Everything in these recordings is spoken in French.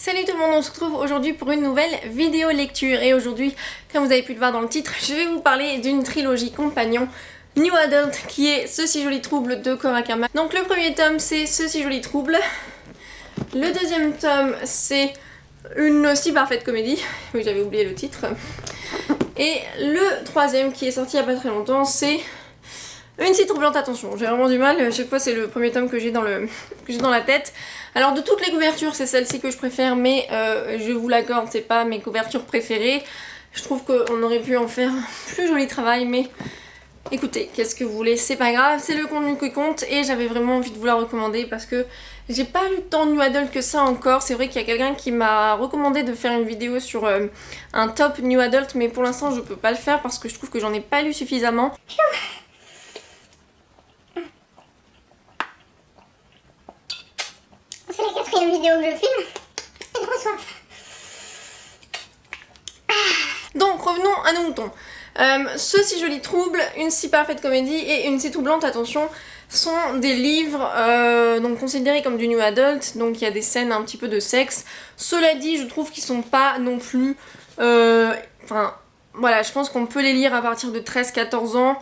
Salut tout le monde, on se retrouve aujourd'hui pour une nouvelle vidéo lecture et aujourd'hui, comme vous avez pu le voir dans le titre, je vais vous parler d'une trilogie compagnon New Adult qui est Ce si joli trouble de Cora-Kama. Donc le premier tome c'est Ce si joli trouble, le deuxième tome c'est Une si parfaite comédie, oui j'avais oublié le titre, et le troisième qui est sorti il n'y a pas très longtemps c'est Une si troublante attention. J'ai vraiment du mal, à chaque fois c'est le premier tome que j'ai dans la tête. Alors de toutes les couvertures c'est celle-ci que je préfère, mais je vous l'accorde, c'est pas mes couvertures préférées. Je trouve qu'on aurait pu en faire un plus joli travail, mais écoutez, qu'est-ce que vous voulez, c'est pas grave, c'est le contenu qui compte et j'avais vraiment envie de vous la recommander parce que j'ai pas lu tant de New Adult que ça encore. C'est vrai qu'il y a quelqu'un qui m'a recommandé de faire une vidéo sur un top New Adult, mais pour l'instant je peux pas le faire parce que je trouve que j'en ai pas lu suffisamment. C'est la quatrième vidéo que je filme. J'ai trop soif. Donc revenons à nos moutons. Ce si joli trouble, Une si parfaite comédie et Une si troublante attention sont des livres donc considérés comme du New Adult, donc il y a des scènes un petit peu de sexe. Cela dit, je trouve qu'ils sont pas non plus... Enfin, voilà, je pense qu'on peut les lire à partir de 13-14 ans.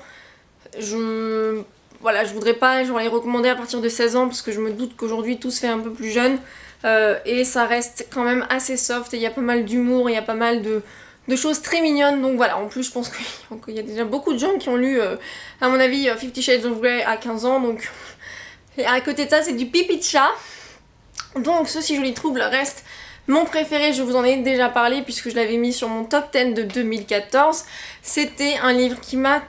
Voilà, je voudrais pas genre les recommander à partir de 16 ans parce que je me doute qu'aujourd'hui tout se fait un peu plus jeune et ça reste quand même assez soft et il y a pas mal d'humour, il y a pas mal de choses très mignonnes, donc voilà. En plus je pense qu'il y a déjà beaucoup de gens qui ont lu à mon avis 50 Shades of Grey à 15 ans, donc et à côté de ça c'est du pipi de chat. Donc Ce si joli trouble reste mon préféré, je vous en ai déjà parlé puisque je l'avais mis sur mon top 10 de 2014. C'était un livre qui m'a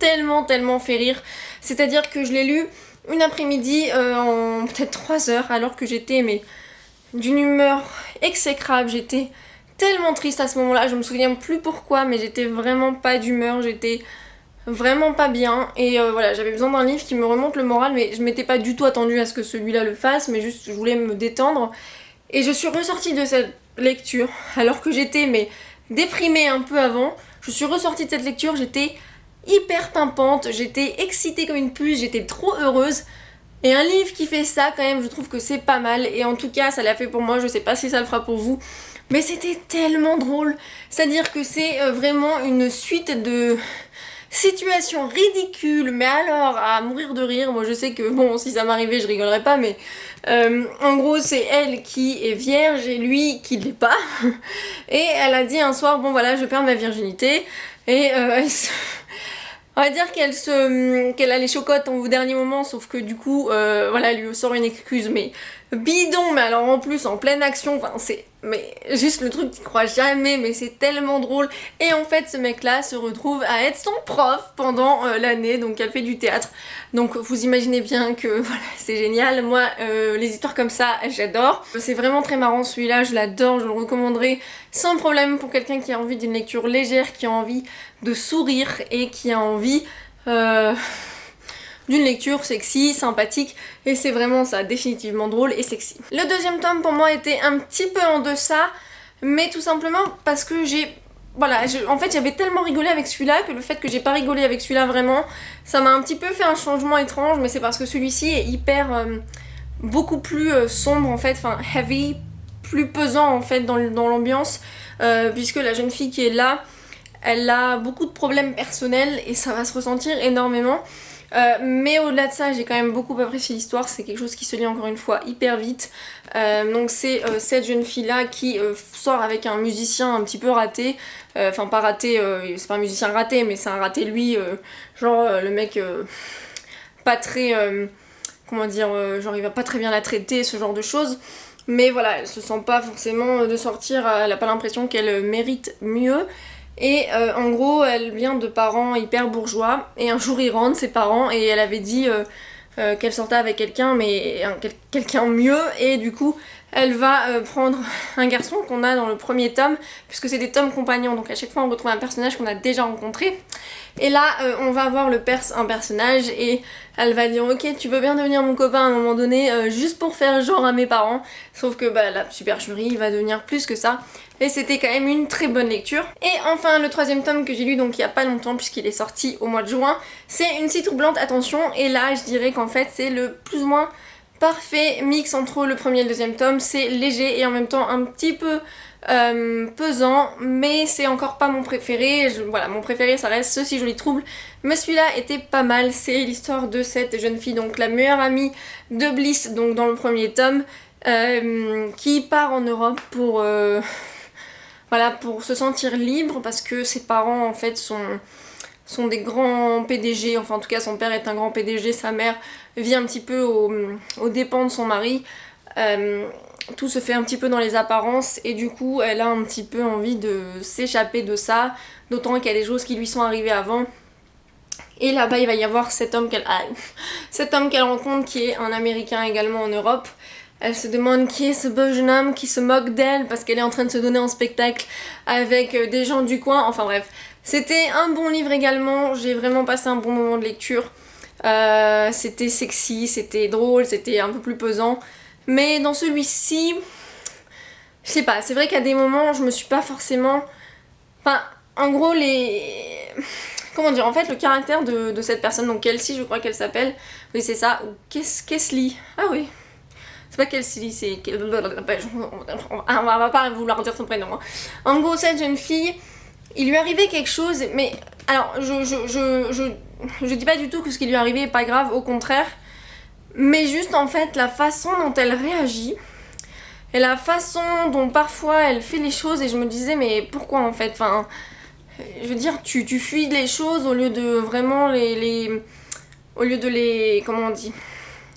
tellement fait rire. C'est-à-dire que je l'ai lu une après-midi en peut-être 3 heures alors que j'étais mais d'une humeur exécrable. J'étais tellement triste à ce moment-là, je me souviens plus pourquoi, mais j'étais vraiment pas d'humeur, j'étais vraiment pas bien et voilà, j'avais besoin d'un livre qui me remonte le moral, mais je m'étais pas du tout attendue à ce que celui-là le fasse, mais juste je voulais me détendre. Et je suis ressortie de cette lecture alors que j'étais mais déprimée un peu avant. Je suis ressortie de cette lecture, j'étais hyper pimpante, j'étais excitée comme une puce, j'étais trop heureuse. Et un livre qui fait ça quand même, je trouve que c'est pas mal. Et en tout cas ça l'a fait pour moi, je sais pas si ça le fera pour vous, mais c'était tellement drôle. C'est-à-dire que c'est vraiment une suite de situations ridicules, mais alors à mourir de rire. Moi je sais que bon, si ça m'arrivait je rigolerais pas, mais en gros c'est elle qui est vierge et lui qui l'est pas. Et elle a dit un soir, bon voilà, je perds ma virginité. Et on va dire qu'elle a les chocottes au dernier moment, sauf que du coup, voilà, elle lui sort une excuse, mais bidon, mais alors en plus en pleine action, enfin c'est... Mais juste le truc, t'y crois jamais, mais c'est tellement drôle. Et en fait, ce mec-là se retrouve à être son prof pendant l'année, donc elle fait du théâtre. Donc vous imaginez bien que voilà, c'est génial. Moi, les histoires comme ça, j'adore. C'est vraiment très marrant celui-là, je l'adore, je le recommanderais sans problème pour quelqu'un qui a envie d'une lecture légère, qui a envie de sourire et qui a envie d'une lecture sexy, sympathique, et c'est vraiment ça, définitivement drôle et sexy. Le deuxième tome pour moi était un petit peu en deçà, mais tout simplement parce que en fait j'avais tellement rigolé avec celui-là que le fait que j'ai pas rigolé avec celui-là vraiment, ça m'a un petit peu fait un changement étrange, mais c'est parce que celui-ci est hyper, beaucoup plus sombre en fait, enfin heavy, plus pesant en fait dans l'ambiance, puisque la jeune fille qui est là, elle a beaucoup de problèmes personnels et ça va se ressentir énormément. Mais au-delà de ça, j'ai quand même beaucoup apprécié l'histoire, c'est quelque chose qui se lit encore une fois hyper vite. Donc c'est cette jeune fille-là qui sort avec un musicien un petit peu raté, enfin pas raté, c'est pas un musicien raté, mais c'est un raté lui, le mec pas très, comment dire, genre il va pas très bien la traiter, ce genre de choses. Mais voilà, elle se sent pas forcément de sortir, elle a pas l'impression qu'elle mérite mieux. Et en gros elle vient de parents hyper bourgeois et un jour ils rentrent ses parents et elle avait dit qu'elle sortait avec quelqu'un, mais quelqu'un mieux, et du coup elle va prendre un garçon qu'on a dans le premier tome, puisque c'est des tomes compagnons, donc à chaque fois on retrouve un personnage qu'on a déjà rencontré. Et là on va avoir un personnage et elle va dire ok, tu veux bien devenir mon copain à un moment donné, juste pour faire genre à mes parents, sauf que la supercherie va devenir plus que ça. Et c'était quand même une très bonne lecture. Et enfin le troisième tome que j'ai lu donc il y a pas longtemps puisqu'il est sorti au mois de juin, c'est Une si troublante attention, et là je dirais qu'en fait c'est le plus ou moins parfait mix entre le premier et le deuxième tome. C'est léger et en même temps un petit peu pesant, mais c'est encore pas mon préféré. Voilà, mon préféré ça reste Ce si joli trouble, mais celui-là était pas mal. C'est l'histoire de cette jeune fille, donc la meilleure amie de Bliss, donc dans le premier tome, qui part en Europe pour voilà, pour se sentir libre, parce que ses parents en fait sont des grands PDG, enfin en tout cas son père est un grand PDG, sa mère vit un petit peu aux dépens de son mari. Tout se fait un petit peu dans les apparences et du coup elle a un petit peu envie de s'échapper de ça, d'autant qu'il y a des choses qui lui sont arrivées avant. Et là-bas il va y avoir cet homme qu'elle rencontre qui est un Américain également en Europe. Elle se demande qui est ce beau jeune homme qui se moque d'elle parce qu'elle est en train de se donner en spectacle avec des gens du coin, enfin bref. C'était un bon livre également, j'ai vraiment passé un bon moment de lecture. C'était sexy, c'était drôle, c'était un peu plus pesant. Mais dans celui-ci, je sais pas, c'est vrai qu'à des moments, je me suis pas forcément... Enfin, en gros, comment dire, en fait, le caractère de cette personne, donc Kelsey, je crois qu'elle s'appelle, oui c'est ça, ou Kesley, ah oui, c'est pas Kelsey, c'est... On va pas vouloir dire son prénom. Hein. En gros, cette jeune fille, il lui arrivait quelque chose, mais... Alors, je dis pas du tout que ce qui lui arrivait est pas grave, au contraire, mais juste en fait, la façon dont elle réagit, et la façon dont parfois elle fait les choses, et je me disais, mais pourquoi en fait, enfin... Je veux dire, tu fuis les choses au lieu de vraiment au lieu de les... Comment on dit,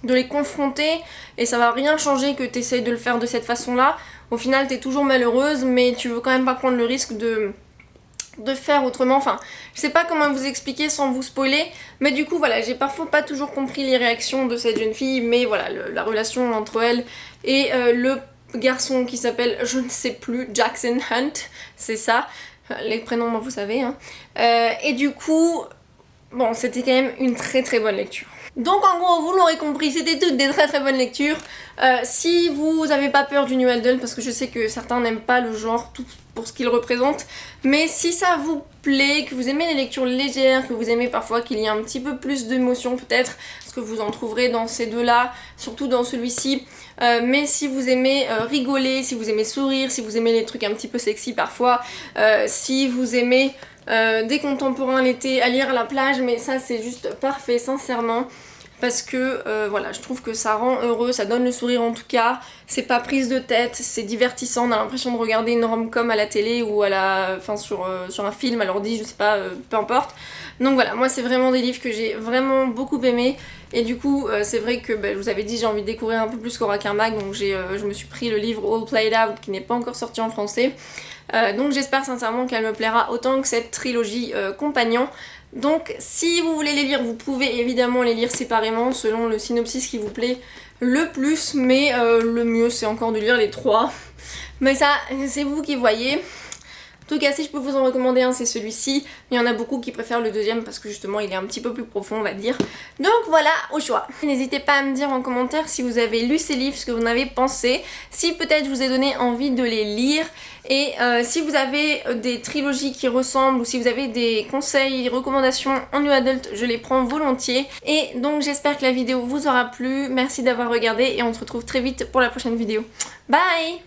de les confronter, et ça va rien changer que t'essayes de le faire de cette façon-là. Au final, t'es toujours malheureuse, mais tu veux quand même pas prendre le risque de faire autrement. Enfin, je sais pas comment vous expliquer sans vous spoiler, mais du coup, voilà, j'ai parfois pas toujours compris les réactions de cette jeune fille, mais voilà, la relation entre elle et le garçon qui s'appelle, je ne sais plus, Jackson Hunt, c'est ça. Les prénoms, vous savez. Hein. Et du coup, bon, c'était quand même une très très bonne lecture. Donc en gros, vous l'aurez compris, c'était toutes des très très bonnes lectures. Si vous n'avez pas peur du New Adult, parce que je sais que certains n'aiment pas le genre tout pour ce qu'il représente, mais si ça vous plaît, que vous aimez les lectures légères, que vous aimez parfois qu'il y ait un petit peu plus d'émotion peut-être, parce que vous en trouverez dans ces deux-là, surtout dans celui-ci, mais si vous aimez rigoler, si vous aimez sourire, si vous aimez les trucs un petit peu sexy parfois, si vous aimez des contemporains l'été à lire à la plage, mais ça c'est juste parfait sincèrement. Parce que voilà, je trouve que ça rend heureux, ça donne le sourire en tout cas, c'est pas prise de tête, c'est divertissant, on a l'impression de regarder une rom-com à la télé ou enfin, sur un film, à l'ordi, je sais pas, peu importe. Donc voilà, moi c'est vraiment des livres que j'ai vraiment beaucoup aimés, et du coup c'est vrai que je vous avais dit j'ai envie de découvrir un peu plus Cora Carmack, donc je me suis pris le livre All Played Out qui n'est pas encore sorti en français. Donc j'espère sincèrement qu'elle me plaira autant que cette trilogie Compagnon. Donc si vous voulez les lire, vous pouvez évidemment les lire séparément selon le synopsis qui vous plaît le plus, mais le mieux c'est encore de lire les trois. Mais ça, c'est vous qui voyez. En tout cas, si je peux vous en recommander un, c'est celui-ci. Il y en a beaucoup qui préfèrent le deuxième parce que justement il est un petit peu plus profond, on va dire. Donc voilà, au choix. N'hésitez pas à me dire en commentaire si vous avez lu ces livres, ce que vous en avez pensé, si peut-être je vous ai donné envie de les lire, et si vous avez des trilogies qui ressemblent ou si vous avez des conseils, recommandations en New Adult, je les prends volontiers. Et donc j'espère que la vidéo vous aura plu. Merci d'avoir regardé et on se retrouve très vite pour la prochaine vidéo. Bye!